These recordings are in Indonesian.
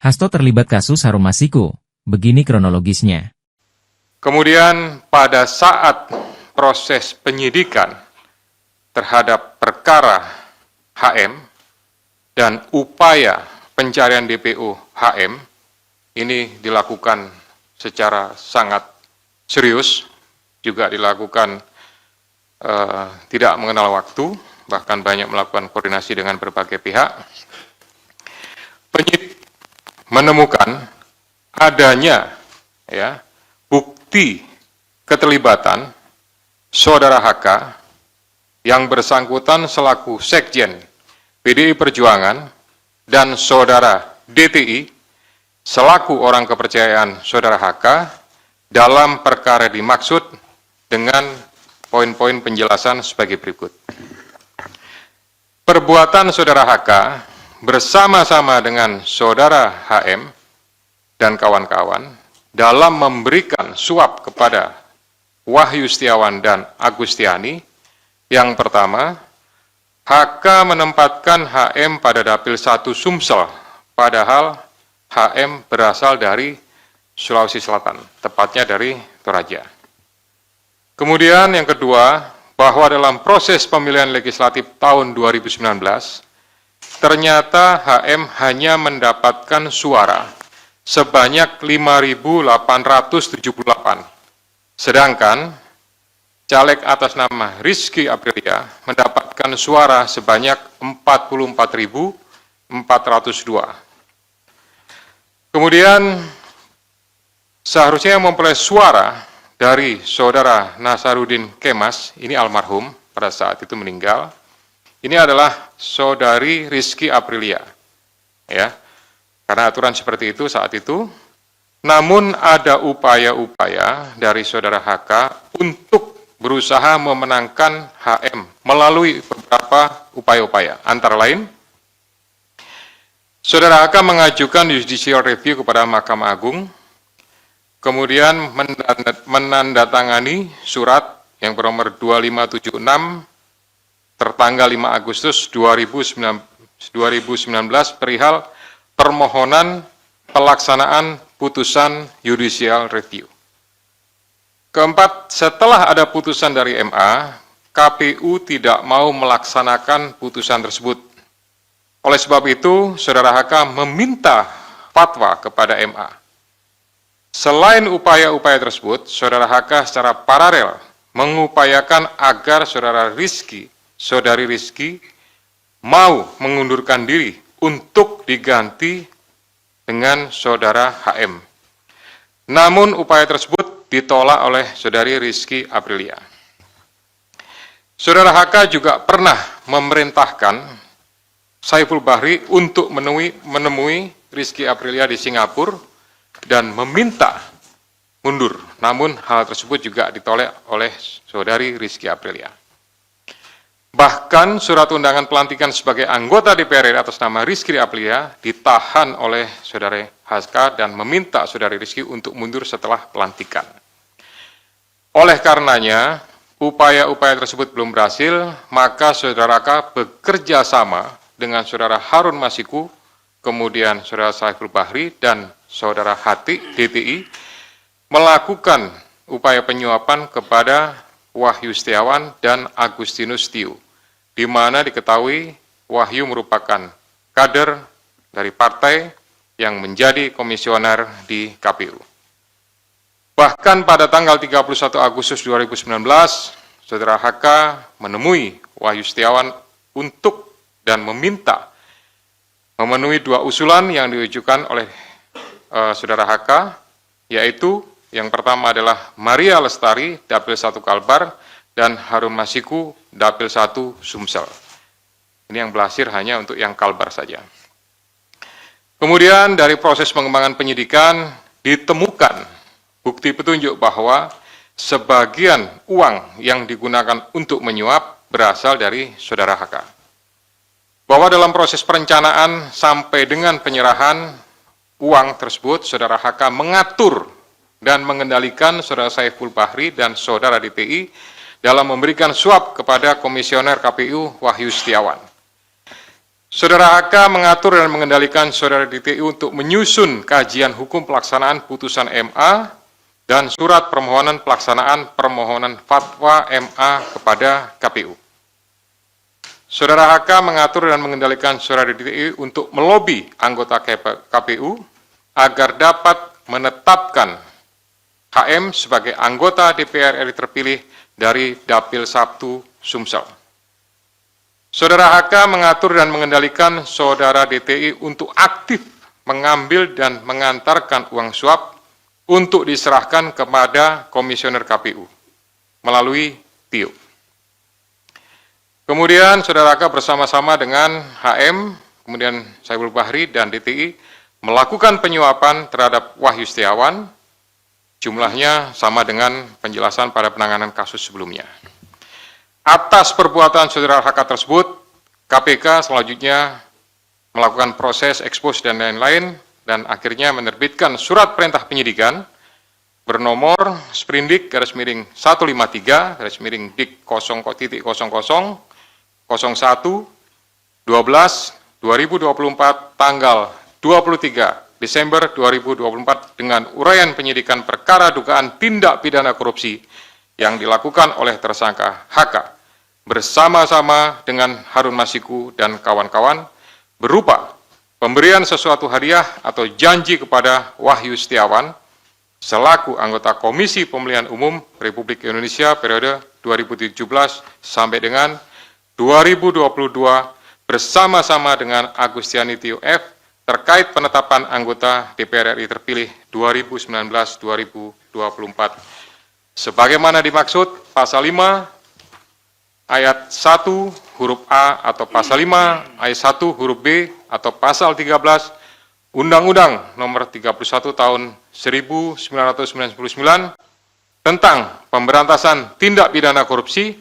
Hasto terlibat kasus Harun Masiku. Begini kronologisnya. Kemudian pada saat proses penyidikan terhadap perkara HM dan upaya pencarian DPO HM ini dilakukan secara sangat serius, juga dilakukan tidak mengenal waktu, bahkan banyak melakukan koordinasi dengan berbagai pihak. Penyidik menemukan adanya bukti keterlibatan Saudara HK yang bersangkutan selaku Sekjen PDI Perjuangan dan Saudara DTI selaku orang kepercayaan Saudara HK dalam perkara dimaksud dengan poin-poin penjelasan sebagai berikut. Perbuatan Saudara HK bersama-sama dengan Saudara HM dan kawan-kawan dalam memberikan suap kepada Wahyu Setiawan dan Agustiani. Yang pertama, HK menempatkan HM pada Dapil 1 Sumsel, padahal HM berasal dari Sulawesi Selatan, tepatnya dari Toraja. Kemudian yang kedua, bahwa dalam proses pemilihan legislatif tahun 2019, ternyata HM hanya mendapatkan suara sebanyak 5.878, sedangkan caleg atas nama Rizky Aprilia mendapatkan suara sebanyak 44.402. Kemudian seharusnya memperoleh suara dari Saudara Nasaruddin Kemas, ini almarhum pada saat itu meninggal. Ini adalah Saudari Rizky Aprilia, ya, karena aturan seperti itu saat itu. Namun ada upaya-upaya dari Saudara HK untuk berusaha memenangkan HM melalui beberapa upaya-upaya, antara lain Saudara HK mengajukan judicial review kepada Mahkamah Agung, kemudian menandatangani surat yang bernomor 2576 tertanggal 5 Agustus 2019 perihal permohonan pelaksanaan putusan judicial review. Keempat, setelah ada putusan dari MA, KPU tidak mau melaksanakan putusan tersebut. Oleh sebab itu, Saudara HK meminta fatwa kepada MA. Selain upaya-upaya tersebut, Saudara HK secara paralel mengupayakan agar Saudari Rizky mau mengundurkan diri untuk diganti dengan Saudara HM. Namun upaya tersebut ditolak oleh Saudari Rizky Aprilia. Saudara HK juga pernah memerintahkan Saiful Bahri untuk menemui Rizky Aprilia di Singapura dan meminta mundur. Namun hal tersebut juga ditolak oleh Saudari Rizky Aprilia. Bahkan surat undangan pelantikan sebagai anggota DPR RI atas nama Rizky Aprilia ditahan oleh Saudari HK dan meminta Saudari Rizky untuk mundur setelah pelantikan. Oleh karenanya, upaya-upaya tersebut belum berhasil, maka Saudara HK bekerja sama dengan Saudara Harun Masiku, kemudian Saudara Saiful Bahri, dan Saudara Hati, DTI, melakukan upaya penyuapan kepada Wahyu Setiawan dan Agustinus Tio, di mana diketahui Wahyu merupakan kader dari partai yang menjadi komisioner di KPU. Bahkan pada tanggal 31 Agustus 2019, Saudara HK menemui Wahyu Setiawan untuk dan meminta memenuhi dua usulan yang diajukan oleh Saudara HK, yaitu yang pertama adalah Maria Lestari, Dapil 1 Kalbar, dan Harun Masiku, Dapil 1 Sumsel. Ini yang berhasil hanya untuk yang Kalbar saja. Kemudian dari proses pengembangan penyidikan ditemukan bukti petunjuk bahwa sebagian uang yang digunakan untuk menyuap berasal dari Saudara HK. Bahwa dalam proses perencanaan sampai dengan penyerahan uang tersebut, Saudara HK mengatur dan mengendalikan Saudara Saiful Bahri dan Saudara DTI dalam memberikan suap kepada Komisioner KPU Wahyu Setiawan. Saudara HK mengatur dan mengendalikan saudara DTI untuk menyusun kajian hukum pelaksanaan putusan MA dan surat permohonan pelaksanaan permohonan fatwa MA kepada KPU. Saudara HK mengatur dan mengendalikan saudara DTI untuk melobi anggota KPU agar dapat menetapkan HM sebagai anggota DPR RI terpilih dari Dapil 1 Sumsel. Saudara HK mengatur dan mengendalikan saudara DTI untuk aktif mengambil dan mengantarkan uang suap untuk diserahkan kepada komisioner KPU melalui TIO. Kemudian saudara HK bersama-sama dengan HM, kemudian Saiful Bahri dan DTI melakukan penyuapan terhadap Wahyu Setiawan, jumlahnya sama dengan penjelasan pada penanganan kasus sebelumnya. Atas perbuatan saudara HK tersebut, KPK selanjutnya melakukan proses ekspos dan lain-lain, dan akhirnya menerbitkan surat perintah penyidikan bernomor Sprindik /153 /Dik 0.00 01 12/2024 tanggal 23 Desember 2024 dengan uraian penyidikan perkara dugaan tindak pidana korupsi yang dilakukan oleh tersangka HK bersama-sama dengan Harun Masiku dan kawan-kawan berupa pemberian sesuatu hadiah atau janji kepada Wahyu Setiawan selaku anggota Komisi Pemilihan Umum Republik Indonesia periode 2017 sampai dengan 2022 bersama-sama dengan Agustiani Tio F terkait penetapan anggota DPR RI terpilih 2019-2024. Sebagaimana dimaksud pasal 5 ayat 1 huruf A atau pasal 5 ayat 1 huruf B atau pasal 13 Undang-Undang Nomor 31 Tahun 1999 tentang pemberantasan tindak pidana korupsi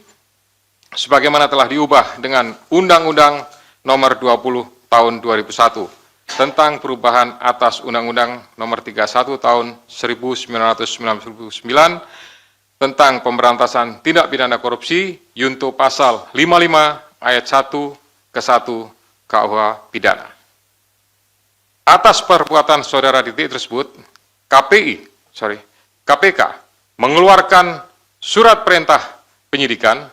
sebagaimana telah diubah dengan Undang-Undang Nomor 20 Tahun 2001 tentang perubahan atas Undang-Undang Nomor 31 Tahun 1999 tentang pemberantasan tindak pidana korupsi yunto pasal 55 ayat 1 ke 1 KUH pidana. Atas perbuatan saudara DTI tersebut, KPK mengeluarkan surat perintah penyidikan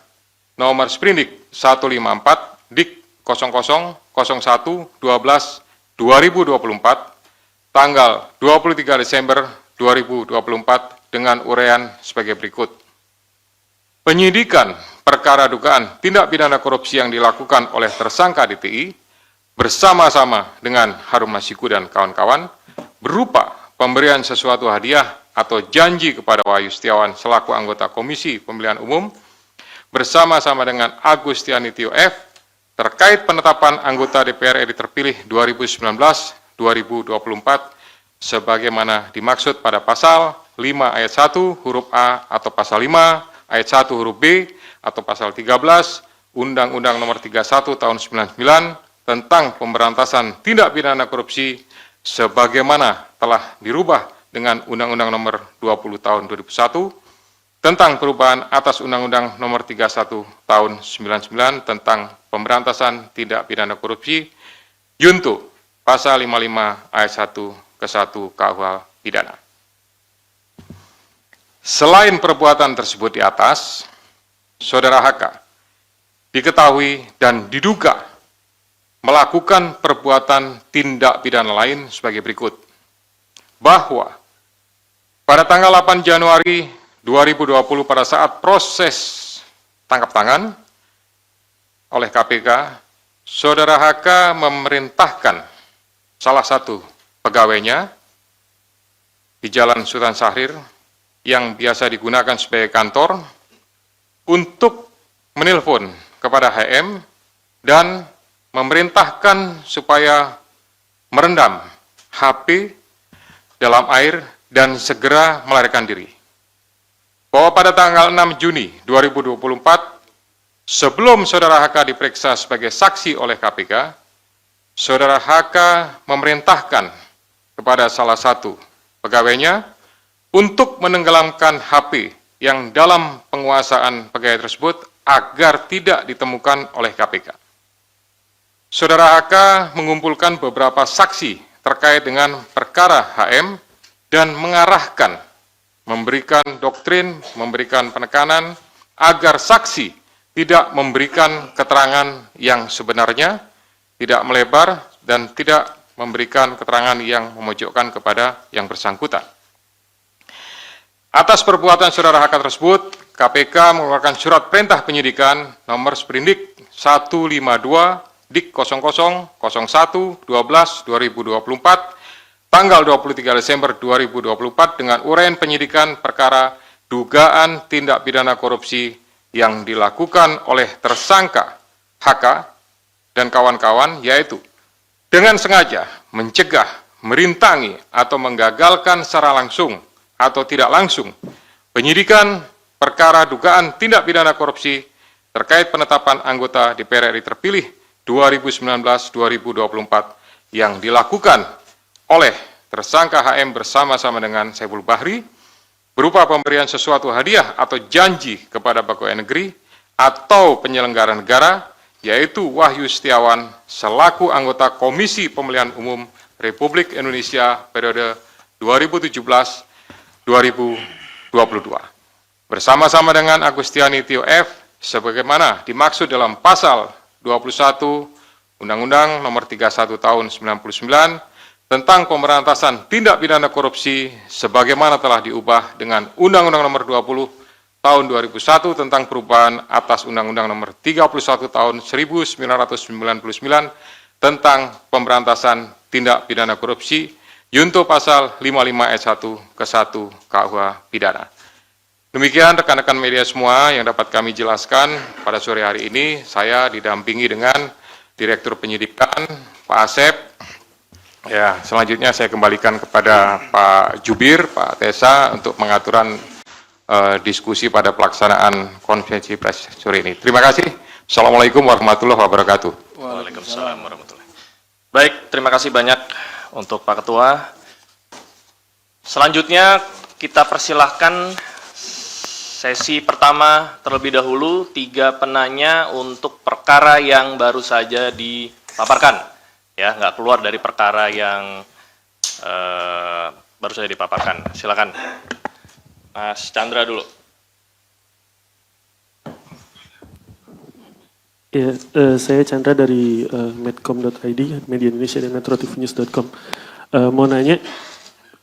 nomor Sprindik 154 Dik 00 01 12 2024 tanggal 23 Desember 2024 dengan uraian sebagai berikut. Penyidikan perkara dugaan tindak pidana korupsi yang dilakukan oleh tersangka DTI bersama-sama dengan Harun Masiku dan kawan-kawan berupa pemberian sesuatu hadiah atau janji kepada Wahyu Setiawan selaku anggota Komisi Pemilihan Umum bersama-sama dengan Agustiani Tio F terkait penetapan anggota DPR RI terpilih 2019-2024 sebagaimana dimaksud pada pasal 5 ayat 1 huruf A atau pasal 5 ayat 1 huruf B atau pasal 13 Undang-Undang Nomor 31 Tahun 99 tentang pemberantasan tindak pidana korupsi sebagaimana telah dirubah dengan Undang-Undang Nomor 20 Tahun 2001 tentang perubahan atas Undang-Undang Nomor 31 Tahun 99 tentang pemberantasan tindak pidana korupsi yunto pasal 55 ayat 1 ke 1 KUH pidana. Selain perbuatan tersebut di atas, saudara HK diketahui dan diduga melakukan perbuatan tindak pidana lain sebagai berikut. Bahwa pada tanggal 8 Januari 2020 pada saat proses tangkap tangan oleh KPK, saudara HK memerintahkan salah satu pegawainya di Jalan Sultan Syahrir yang biasa digunakan sebagai kantor untuk menelpon kepada HM dan memerintahkan supaya merendam HP dalam air dan segera melarikan diri. Bahwa pada tanggal 6 Juni 2024, sebelum saudara HK diperiksa sebagai saksi oleh KPK, saudara HK memerintahkan kepada salah satu pegawainya untuk menenggelamkan HP yang dalam penguasaan pegawai tersebut agar tidak ditemukan oleh KPK. Saudara HK mengumpulkan beberapa saksi terkait dengan perkara HM dan mengarahkan, memberikan doktrin, memberikan penekanan agar saksi tidak memberikan keterangan yang sebenarnya, tidak melebar, dan tidak memberikan keterangan yang memojokkan kepada yang bersangkutan. Atas perbuatan saudara HK tersebut, KPK mengeluarkan surat perintah penyidikan nomor Sprindik 152 Dik 0001 12 2024 tanggal 23 Desember 2024 dengan uraian penyidikan perkara dugaan tindak pidana korupsi yang dilakukan oleh tersangka HK dan kawan-kawan, yaitu dengan sengaja mencegah, merintangi, atau menggagalkan secara langsung atau tidak langsung penyidikan perkara dugaan tindak pidana korupsi terkait penetapan anggota DPR RI terpilih 2019-2024 yang dilakukan oleh tersangka HM bersama-sama dengan Saiful Bahri berupa pemberian sesuatu hadiah atau janji kepada pegawai negeri atau penyelenggara negara, yaitu Wahyu Setiawan selaku anggota Komisi Pemilihan Umum Republik Indonesia periode 2017-2022 bersama-sama dengan Agustiani Tio F sebagaimana dimaksud dalam pasal 21 Undang-Undang Nomor 31 Tahun 99 tentang pemberantasan tindak pidana korupsi sebagaimana telah diubah dengan Undang-Undang Nomor 20 Tahun 2001 tentang perubahan atas Undang-Undang Nomor 31 Tahun 1999 tentang pemberantasan tindak pidana korupsi Yunto pasal 55 ayat 1 ke 1 KUH pidana. Demikian rekan-rekan media semua yang dapat kami jelaskan pada sore hari ini. Saya didampingi dengan Direktur Penyidikan, Pak Asep. Ya, selanjutnya saya kembalikan kepada Pak Jubir, Pak Tesa untuk pengaturan diskusi pada pelaksanaan konferensi pers sore ini. Terima kasih. Assalamualaikum warahmatullahi wabarakatuh. Waalaikumsalam warahmatullahi wabarakatuh. Baik, terima kasih banyak untuk Pak Ketua. Selanjutnya kita persilahkan sesi pertama terlebih dahulu, 3 penanya untuk perkara yang baru saja dipaparkan. Ya, nggak keluar dari perkara yang baru saja dipaparkan. Silakan, Mas Chandra dulu. Ya, saya Chandra dari medcom.id, Media Indonesia dan metrotvnews.com. Mau nanya,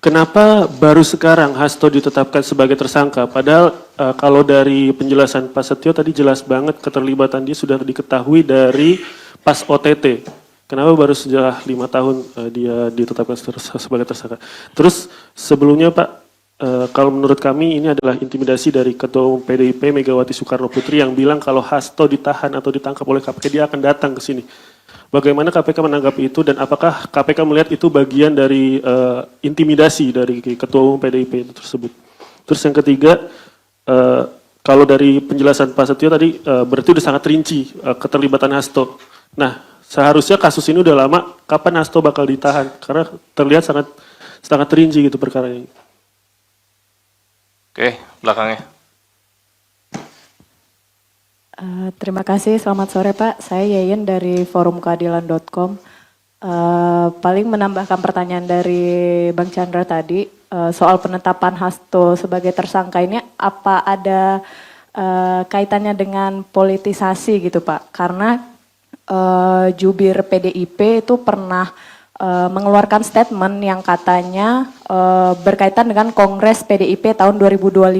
kenapa baru sekarang Hasto ditetapkan sebagai tersangka? Padahal kalau dari penjelasan Pak Setio tadi jelas banget keterlibatan dia sudah diketahui dari pas OTT. Kenapa baru setelah 5 tahun dia ditetapkan sebagai tersangka? Terus sebelumnya Pak, kalau menurut kami ini adalah intimidasi dari Ketua Umum PDIP Megawati Soekarno Putri yang bilang kalau Hasto ditahan atau ditangkap oleh KPK dia akan datang ke sini. Bagaimana KPK menanggapi itu dan apakah KPK melihat itu bagian dari intimidasi dari Ketua Umum PDIP itu tersebut? Terus yang ketiga, kalau dari penjelasan Pak Setio tadi berarti udah sangat rinci keterlibatan Hasto. Nah, seharusnya kasus ini udah lama, kapan Hasto bakal ditahan? Karena terlihat sangat rinci gitu perkara ini. Oke, belakangnya. Terima kasih, selamat sore Pak. Saya Yeyen dari forumkeadilan.com. Paling menambahkan pertanyaan dari Bang Chandra tadi, soal penetapan Hasto sebagai tersangka ini, apa ada kaitannya dengan politisasi gitu Pak? Karena jubir PDIP itu pernah mengeluarkan statement yang katanya berkaitan dengan Kongres PDIP tahun 2025.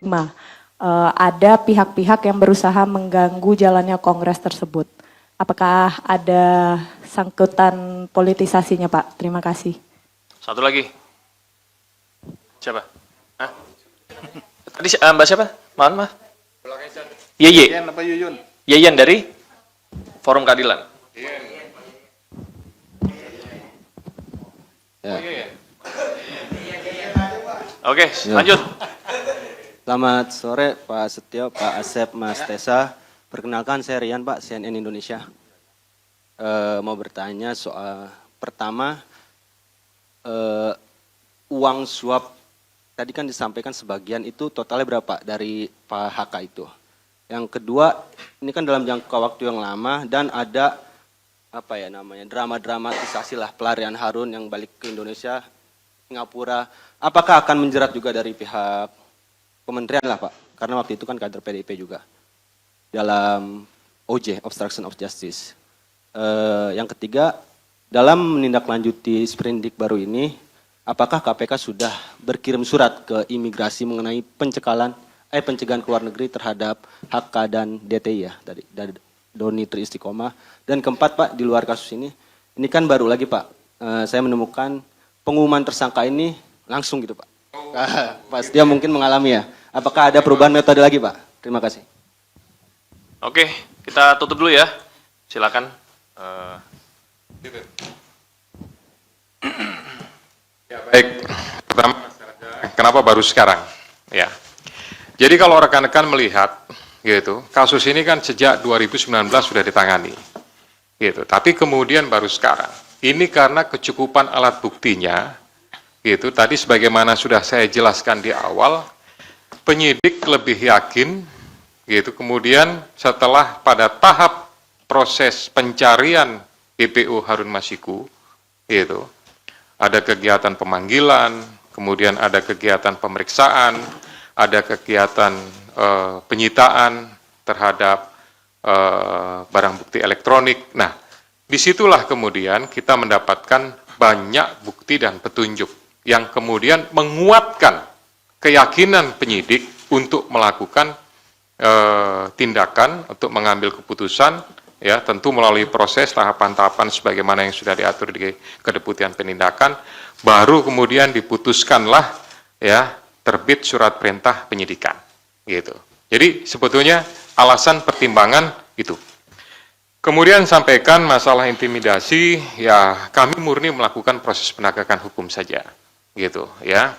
Ada pihak-pihak yang berusaha mengganggu jalannya kongres tersebut. Apakah ada sangkutan politisasinya Pak? Terima kasih. Satu lagi. Siapa? Hah? Tadi Mbak siapa? Mohon maaf. Yeye. Yeyen apa Yuyun? Yeyen dari Forum Keadilan. Ya. Oke, lanjut. Selamat sore Pak Setio, Pak Asep, Mas Tesa. Perkenalkan saya Rian Pak, CNN Indonesia. Mau bertanya soal pertama, uang suap tadi kan disampaikan sebagian itu totalnya berapa dari Pak HK itu. Yang kedua, ini kan dalam jangka waktu yang lama dan ada apa ya namanya, drama-dramatisasi lah pelarian Harun yang balik ke Indonesia, Singapura. Apakah akan menjerat juga dari pihak kementerian lah Pak? Karena waktu itu kan kader PDIP juga dalam OJ, Obstruction of Justice. Yang ketiga, dalam menindaklanjuti sprindik baru ini, apakah KPK sudah berkirim surat ke imigrasi mengenai pencegahan ke luar negeri terhadap HK dan DTI ya, dari Doni Tri Istiqomah. Dan keempat Pak, di luar kasus ini kan baru lagi Pak, saya menemukan pengumuman tersangka ini langsung gitu Pak. Pak Setia mungkin mengalami ya. Apakah ada perubahan metode lagi Pak? Terima kasih. Oke, kita tutup dulu ya. Silakan. Ya, baik. Pertama, kenapa baru sekarang? Ya. Jadi kalau rekan-rekan melihat, gitu, kasus ini kan sejak 2019 sudah ditangani, gitu. Tapi kemudian baru sekarang. Ini karena kecukupan alat buktinya, gitu. Tadi sebagaimana sudah saya jelaskan di awal, penyidik lebih yakin, gitu. Kemudian setelah pada tahap proses pencarian BPU Harun Masiku, gitu, ada kegiatan pemanggilan, kemudian ada kegiatan pemeriksaan, ada kegiatan penyitaan terhadap barang bukti elektronik. Nah, disitulah kemudian kita mendapatkan banyak bukti dan petunjuk yang kemudian menguatkan keyakinan penyidik untuk melakukan tindakan, untuk mengambil keputusan, ya tentu melalui proses tahapan-tahapan sebagaimana yang sudah diatur di Kedeputian Penindakan, baru kemudian diputuskanlah ya terbit surat perintah penyidikan, gitu. Jadi sebetulnya alasan pertimbangan itu. Kemudian sampaikan masalah intimidasi, ya kami murni melakukan proses penegakan hukum saja, gitu ya.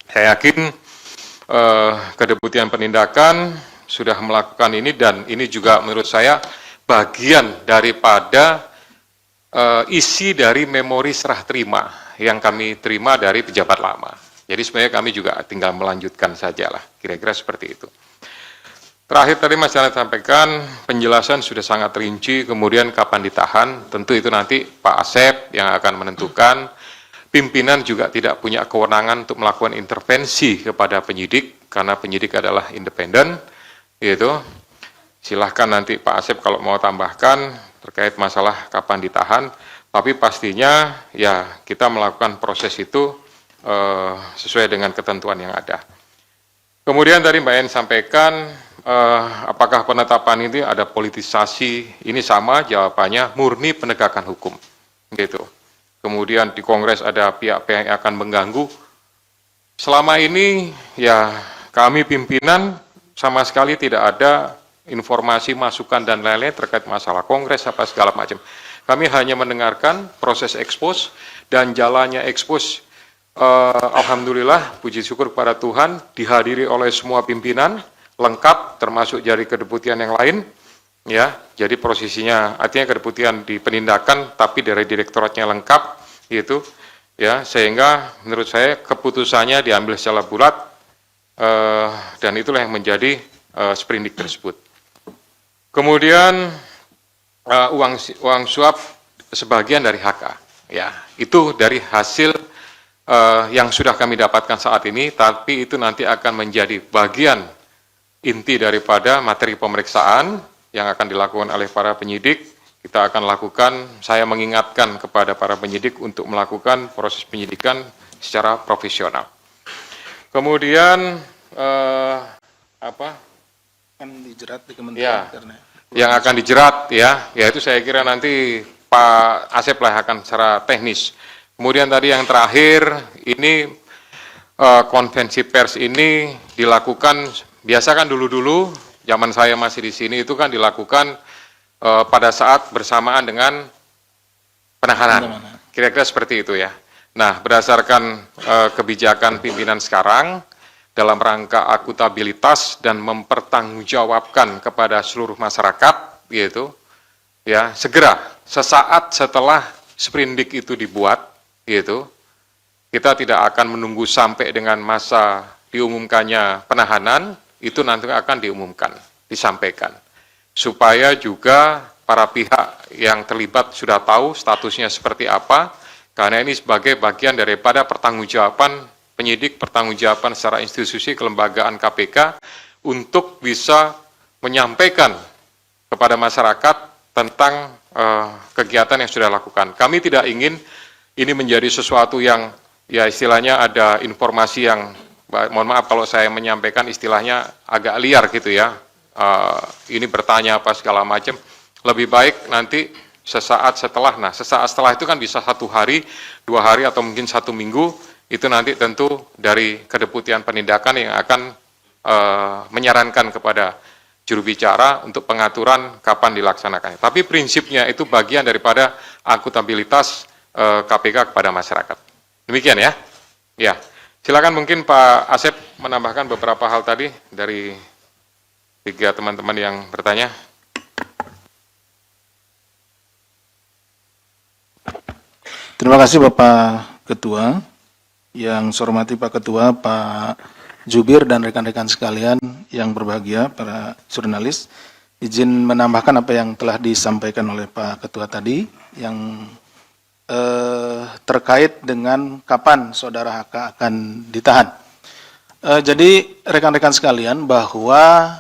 Saya yakin Kedeputian Penindakan sudah melakukan ini dan ini juga menurut saya bagian daripada isi dari memori serah terima yang kami terima dari pejabat lama. Jadi sebenarnya kami juga tinggal melanjutkan sajalah, kira-kira seperti itu. Terakhir tadi Mas Janet sampaikan, penjelasan sudah sangat rinci, kemudian kapan ditahan, tentu itu nanti Pak Asep yang akan menentukan. Pimpinan juga tidak punya kewenangan untuk melakukan intervensi kepada penyidik, karena penyidik adalah independen, gitu. Silahkan nanti Pak Asep kalau mau tambahkan terkait masalah kapan ditahan, tapi pastinya ya kita melakukan proses itu sesuai dengan ketentuan yang ada. Kemudian tadi Mbak En sampaikan, apakah penetapan ini ada politisasi? Ini sama jawabannya, murni penegakan hukum, gitu. Kemudian di Kongres ada pihak-pihak yang akan mengganggu. Selama ini ya kami pimpinan sama sekali tidak ada informasi, masukan dan lain-lain terkait masalah Kongres apa segala macam. Kami hanya mendengarkan proses ekspos dan jalannya ekspos. Alhamdulillah, puji syukur kepada Tuhan, dihadiri oleh semua pimpinan, lengkap, termasuk dari kedeputian yang lain, ya. Jadi posisinya, artinya kedeputian di penindakan, tapi dari direktoratnya lengkap, gitu, ya. Sehingga menurut saya keputusannya diambil secara bulat, dan itulah yang menjadi sprindik tersebut. Kemudian uang suap sebagian dari HK, ya. Itu dari hasil yang sudah kami dapatkan saat ini, tapi itu nanti akan menjadi bagian inti daripada materi pemeriksaan yang akan dilakukan oleh para penyidik. Kita akan lakukan, saya mengingatkan kepada para penyidik untuk melakukan proses penyidikan secara profesional. Kemudian Kan dijerat di kementerian karena yang akan dijerat ya itu saya kira nanti Pak Asep lah akan secara teknis. Kemudian tadi yang terakhir, ini konvensi pers ini dilakukan, biasa kan dulu-dulu, zaman saya masih di sini itu kan dilakukan pada saat bersamaan dengan penahanan. Kira-kira seperti itu ya. Nah, berdasarkan kebijakan pimpinan sekarang, dalam rangka akuntabilitas dan mempertanggungjawabkan kepada seluruh masyarakat, gitu, ya segera, sesaat setelah sprindik itu dibuat, gitu, kita tidak akan menunggu sampai dengan masa diumumkannya penahanan, itu nanti akan diumumkan, disampaikan. Supaya juga para pihak yang terlibat sudah tahu statusnya seperti apa, karena ini sebagai bagian daripada pertanggungjawaban penyidik, pertanggungjawaban secara institusi kelembagaan KPK untuk bisa menyampaikan kepada masyarakat tentang kegiatan yang sudah lakukan. Kami tidak ingin ini menjadi sesuatu yang ya istilahnya ada informasi yang, mohon maaf kalau saya menyampaikan istilahnya agak liar gitu ya, ini bertanya apa segala macam. Lebih baik nanti sesaat setelah, nah sesaat setelah itu kan bisa 1 hari, 2 hari, atau mungkin 1 minggu, itu nanti tentu dari Kedeputian Penindakan yang akan menyarankan kepada juru bicara untuk pengaturan kapan dilaksanakannya. Tapi prinsipnya itu bagian daripada akuntabilitas KPK kepada masyarakat. Demikian ya. Ya, silakan mungkin Pak Asep menambahkan beberapa hal tadi dari 3 teman-teman yang bertanya. Terima kasih Bapak Ketua. Yang saya hormati Pak Ketua, Pak Jubir, dan rekan-rekan sekalian yang berbahagia, para jurnalis. Izin menambahkan apa yang telah disampaikan oleh Pak Ketua tadi, yang terkait dengan kapan Saudara HK akan ditahan. Jadi rekan-rekan sekalian, bahwa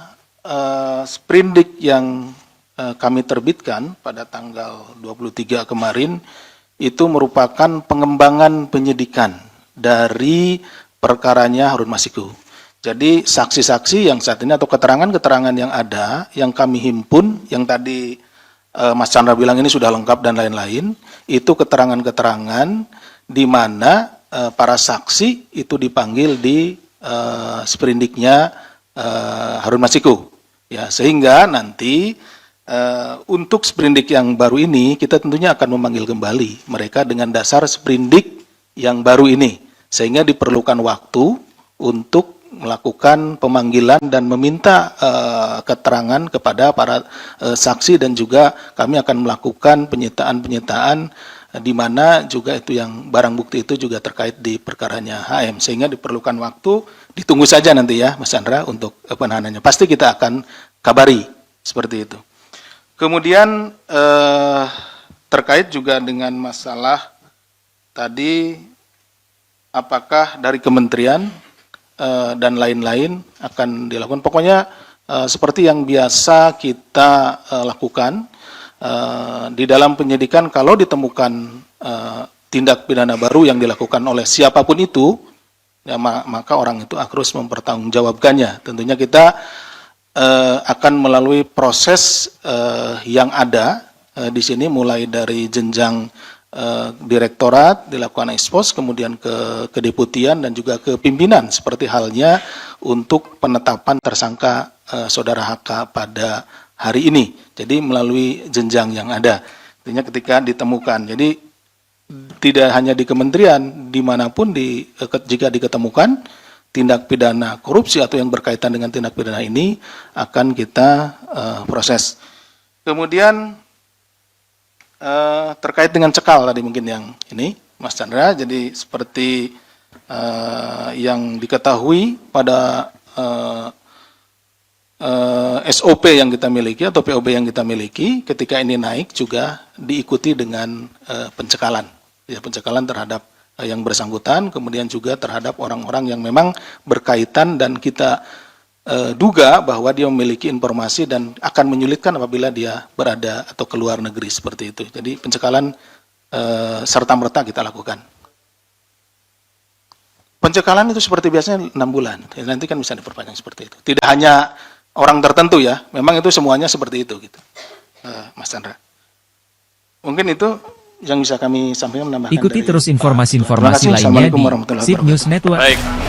sprindik yang kami terbitkan pada tanggal 23 kemarin, itu merupakan pengembangan penyidikan dari perkaranya Harun Masiku. Jadi saksi-saksi yang saat ini atau keterangan-keterangan yang ada, yang kami himpun, yang tadi Mas Chandra bilang ini sudah lengkap dan lain-lain, itu keterangan-keterangan di mana para saksi itu dipanggil di sprindiknya Harun Masiku. Ya, sehingga nanti untuk sprindik yang baru ini, kita tentunya akan memanggil kembali mereka dengan dasar sprindik yang baru ini. Sehingga diperlukan waktu untuk melakukan pemanggilan dan meminta keterangan kepada para saksi, dan juga kami akan melakukan penyitaan-penyitaan di mana juga itu yang barang bukti itu juga terkait di perkaranya HM. Sehingga diperlukan waktu, ditunggu saja nanti ya Mas Chandra untuk penahanannya. Pasti kita akan kabari seperti itu. Kemudian terkait juga dengan masalah tadi, apakah dari kementerian dan lain-lain akan dilakukan. Pokoknya seperti yang biasa kita lakukan di dalam penyidikan, kalau ditemukan tindak pidana baru yang dilakukan oleh siapapun itu, ya, maka orang itu harus mempertanggungjawabkannya. Tentunya kita akan melalui proses yang ada di sini, mulai dari jenjang direktorat, dilakukan ekspos, kemudian ke kedeputian dan juga ke pimpinan, seperti halnya untuk penetapan tersangka Saudara HK pada hari ini. Jadi melalui jenjang yang ada, artinya ketika ditemukan. Jadi tidak hanya di kementerian, dimanapun jika diketemukan tindak pidana korupsi atau yang berkaitan dengan tindak pidana ini, akan kita proses. Kemudian terkait dengan cekal tadi mungkin yang ini Mas Chandra, jadi seperti yang diketahui pada SOP yang kita miliki atau POB yang kita miliki, ketika ini naik juga diikuti dengan pencekalan, ya, pencekalan terhadap yang bersangkutan, kemudian juga terhadap orang-orang yang memang berkaitan dan kita duga bahwa dia memiliki informasi dan akan menyulitkan apabila dia berada atau keluar negeri, seperti itu. Jadi pencekalan serta-merta kita lakukan. Pencekalan itu seperti biasanya 6 bulan, ya, nanti kan bisa diperpanjang seperti itu. Tidak hanya orang tertentu ya, memang itu semuanya seperti itu gitu, Mas Chandra. Mungkin itu yang bisa kami sampaikan, menambahkan. Ikuti dari terus informasi-informasi lainnya di SIP News Network. Baik.